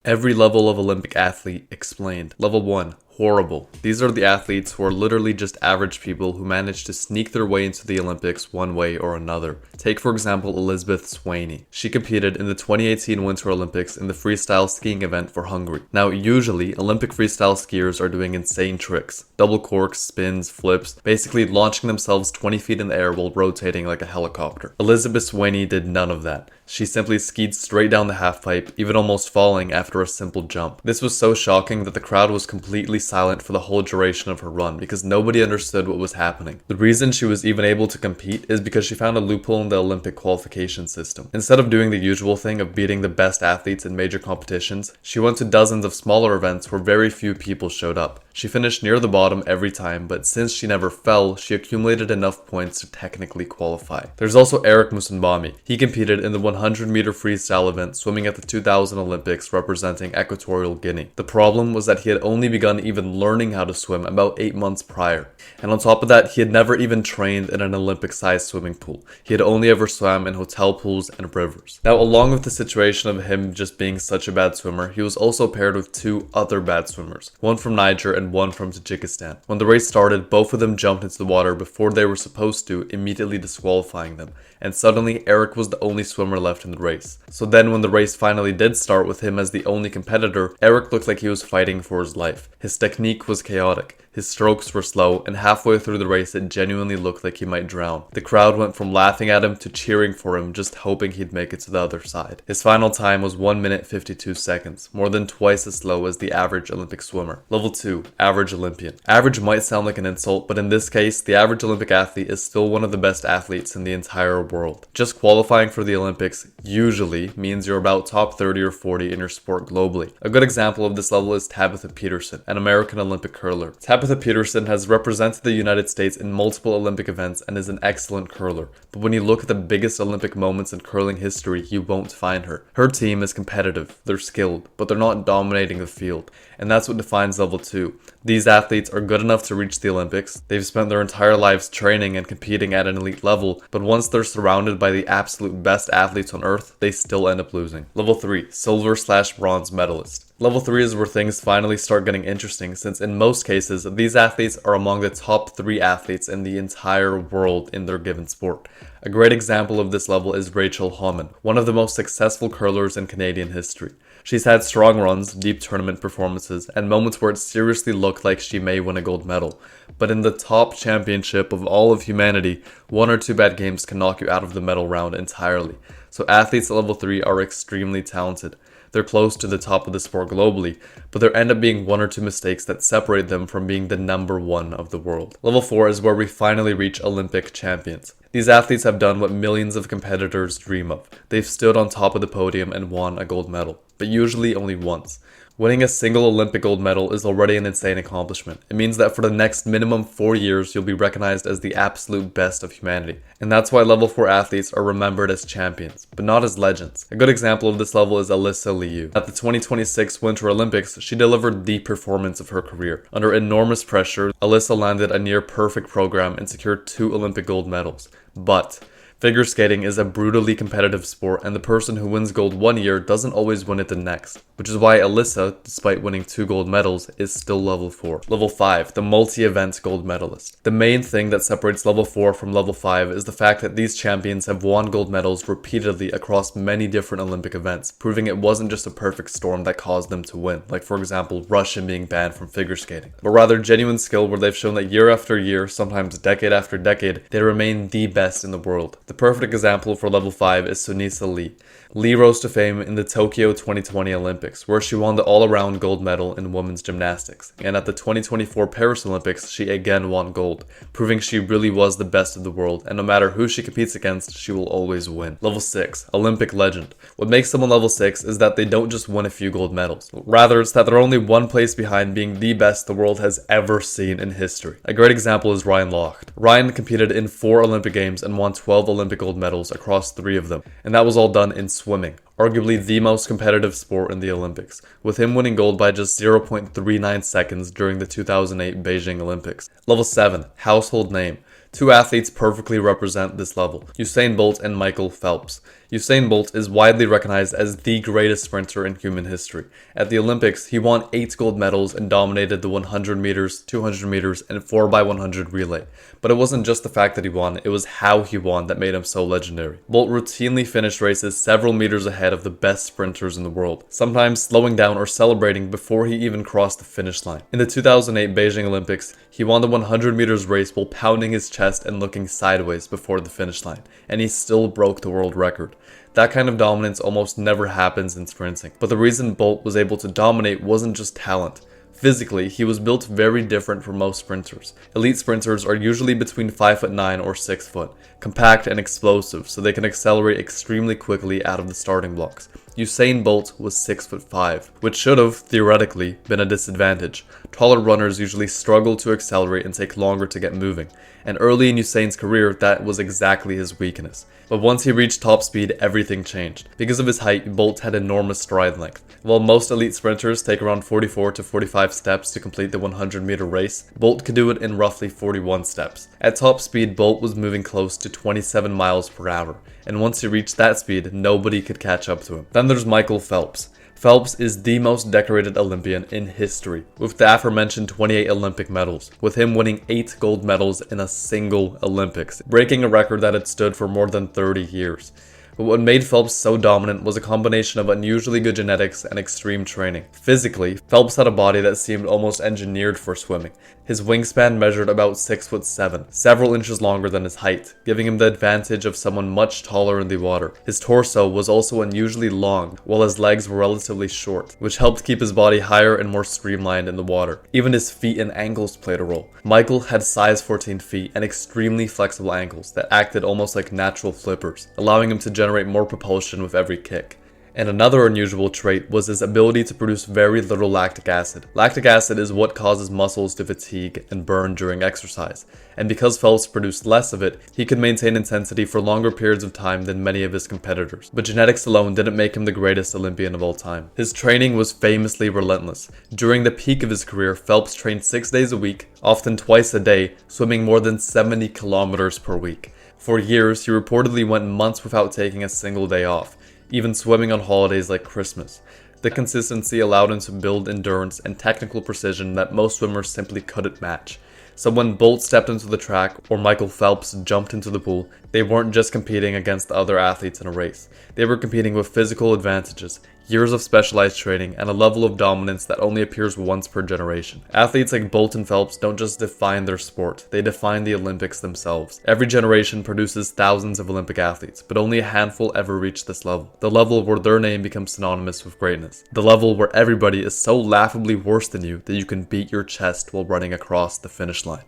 Every level of Olympic athlete explained. Level 1. Horrible. These are the athletes who are literally just average people who manage to sneak their way into the Olympics one way or another. Take for example Elizabeth Swaney. She competed in the 2018 Winter Olympics in the freestyle skiing event for Hungary. Now usually Olympic freestyle skiers are doing insane tricks. Double corks, spins, flips, basically launching themselves 20 feet in the air while rotating like a helicopter. Elizabeth Swaney did none of that. She simply skied straight down the halfpipe, even almost falling after a simple jump. This was so shocking that the crowd was completely silent for the whole duration of her run because nobody understood what was happening. The reason she was even able to compete is because she found a loophole in the Olympic qualification system. Instead of doing the usual thing of beating the best athletes in major competitions, she went to dozens of smaller events where very few people showed up. She finished near the bottom every time, but since she never fell, she accumulated enough points to technically qualify. There's also Eric Musenbami. He competed in the 100-meter freestyle event swimming at the 2000 Olympics representing Equatorial Guinea. The problem was that he had only begun even learning how to swim about 8 months prior. And on top of that, he had never even trained in an Olympic-sized swimming pool. He had only ever swam in hotel pools and rivers. Now, along with the situation of him just being such a bad swimmer, he was also paired with 2 other bad swimmers, one from Niger and one from Tajikistan. When the race started, both of them jumped into the water before they were supposed to, immediately disqualifying them. And suddenly, Eric was the only swimmer left in the race. So then when the race finally did start with him as the only competitor, Eric looked like he was fighting for his life. His technique was chaotic. His strokes were slow, and halfway through the race it genuinely looked like he might drown. The crowd went from laughing at him to cheering for him, just hoping he'd make it to the other side. His final time was 1 minute 52 seconds, more than twice as slow as the average Olympic swimmer. Level 2. Average Olympian. Average might sound like an insult, but in this case, the average Olympic athlete is still one of the best athletes in the entire world. Just qualifying for the Olympics usually means you're about top 30 or 40 in your sport globally. A good example of this level is Tabitha Peterson, an American Olympic curler. Tabitha Peterson has represented the United States in multiple Olympic events and is an excellent curler. But when you look at the biggest Olympic moments in curling history, you won't find her. Her team is competitive, they're skilled, but they're not dominating the field. And that's what defines level 2. These athletes are good enough to reach the Olympics. They've spent their entire lives training and competing at an elite level, but once they're surrounded by the absolute best athletes on earth, they still end up losing. Level 3. Silver/bronze medalist. Level 3 is where things finally start getting interesting, since in most cases, these athletes are among the top 3 athletes in the entire world in their given sport. A great example of this level is Rachel Homan, one of the most successful curlers in Canadian history. She's had strong runs, deep tournament performances, and moments where it seriously looked like she may win a gold medal. But in the top championship of all of humanity, 1 or 2 bad games can knock you out of the medal round entirely. So athletes at level 3 are extremely talented. They're close to the top of the sport globally, but there end up being 1 or 2 mistakes that separate them from being the number 1 of the world. Level 4 is where we finally reach Olympic champions. These athletes have done what millions of competitors dream of. They've stood on top of the podium and won a gold medal, but usually only once. Winning a single Olympic gold medal is already an insane accomplishment. It means that for the next minimum 4 years, you'll be recognized as the absolute best of humanity. And that's why level 4 athletes are remembered as champions, but not as legends. A good example of this level is Alyssa Liu. At the 2026 Winter Olympics, she delivered the performance of her career. Under enormous pressure, Alyssa landed a near perfect program and secured 2 Olympic gold medals. But figure skating is a brutally competitive sport, and the person who wins gold one year doesn't always win it the next, which is why Alyssa, despite winning 2 gold medals, is still level 4. Level 5, the multi-event gold medalist. The main thing that separates level 4 from level 5 is the fact that these champions have won gold medals repeatedly across many different Olympic events, proving it wasn't just a perfect storm that caused them to win, like for example Russia being banned from figure skating, but rather genuine skill where they've shown that year after year, sometimes decade after decade, they remain the best in the world. The perfect example for level 5 is Sunisa Lee. Lee rose to fame in the Tokyo 2020 Olympics, where she won the all-around gold medal in women's gymnastics, and at the 2024 Paris Olympics, she again won gold, proving she really was the best of the world, and no matter who she competes against, she will always win. Level 6, Olympic legend. What makes someone level 6 is that they don't just win a few gold medals. Rather, it's that they're only one place behind being the best the world has ever seen in history. A great example is Ryan Lochte. Ryan competed in 4 Olympic Games and won 12 Olympic gold medals across 3 of them, and that was all done in swimming, arguably the most competitive sport in the Olympics, with him winning gold by just 0.39 seconds during the 2008 Beijing Olympics. Level 7, household name. 2 athletes perfectly represent this level, Usain Bolt and Michael Phelps. Usain Bolt is widely recognized as the greatest sprinter in human history. At the Olympics, he won 8 gold medals and dominated the 100 meters, 200 meters, and 4x100 relay. But it wasn't just the fact that he won, it was how he won that made him so legendary. Bolt routinely finished races several meters ahead of the best sprinters in the world, sometimes slowing down or celebrating before he even crossed the finish line. In the 2008 Beijing Olympics, he won the 100 meters race while pounding his chest and looking sideways before the finish line, and he still broke the world record. That kind of dominance almost never happens in sprinting. But the reason Bolt was able to dominate wasn't just talent. Physically, he was built very different from most sprinters. Elite sprinters are usually between 5'9" or 6 foot, compact and explosive, so they can accelerate extremely quickly out of the starting blocks. Usain Bolt was 6'5", which should have, theoretically, been a disadvantage. Taller runners usually struggle to accelerate and take longer to get moving, and early in Usain's career, that was exactly his weakness. But once he reached top speed, everything changed. Because of his height, Bolt had enormous stride length. While most elite sprinters take around 44 to 45 steps to complete the 100-meter race, Bolt could do it in roughly 41 steps. At top speed, Bolt was moving close to 27 miles per hour, and once he reached that speed, nobody could catch up to him. Then there's Michael Phelps. Phelps is the most decorated Olympian in history, with the aforementioned 28 Olympic medals, with him winning 8 gold medals in a single Olympics, breaking a record that had stood for more than 30 years. But what made Phelps so dominant was a combination of unusually good genetics and extreme training. Physically, Phelps had a body that seemed almost engineered for swimming. His wingspan measured about 6'7", several inches longer than his height, giving him the advantage of someone much taller in the water. His torso was also unusually long, while his legs were relatively short, which helped keep his body higher and more streamlined in the water. Even his feet and ankles played a role. Michael had size 14 feet and extremely flexible ankles that acted almost like natural flippers, allowing him to generate more propulsion with every kick. And another unusual trait was his ability to produce very little lactic acid. Lactic acid is what causes muscles to fatigue and burn during exercise, and because Phelps produced less of it, he could maintain intensity for longer periods of time than many of his competitors. But genetics alone didn't make him the greatest Olympian of all time. His training was famously relentless. During the peak of his career, Phelps trained 6 days a week, often twice a day, swimming more than 70 kilometers per week. For years, he reportedly went months without taking a single day off, even swimming on holidays like Christmas. The consistency allowed him to build endurance and technical precision that most swimmers simply couldn't match. So when Bolt stepped into the track or Michael Phelps jumped into the pool, they weren't just competing against the other athletes in a race. They were competing with physical advantages, years of specialized training, and a level of dominance that only appears once per generation. Athletes like Bolt and Phelps don't just define their sport, they define the Olympics themselves. Every generation produces thousands of Olympic athletes, but only a handful ever reach this level. The level where their name becomes synonymous with greatness. The level where everybody is so laughably worse than you that you can beat your chest while running across the finish line.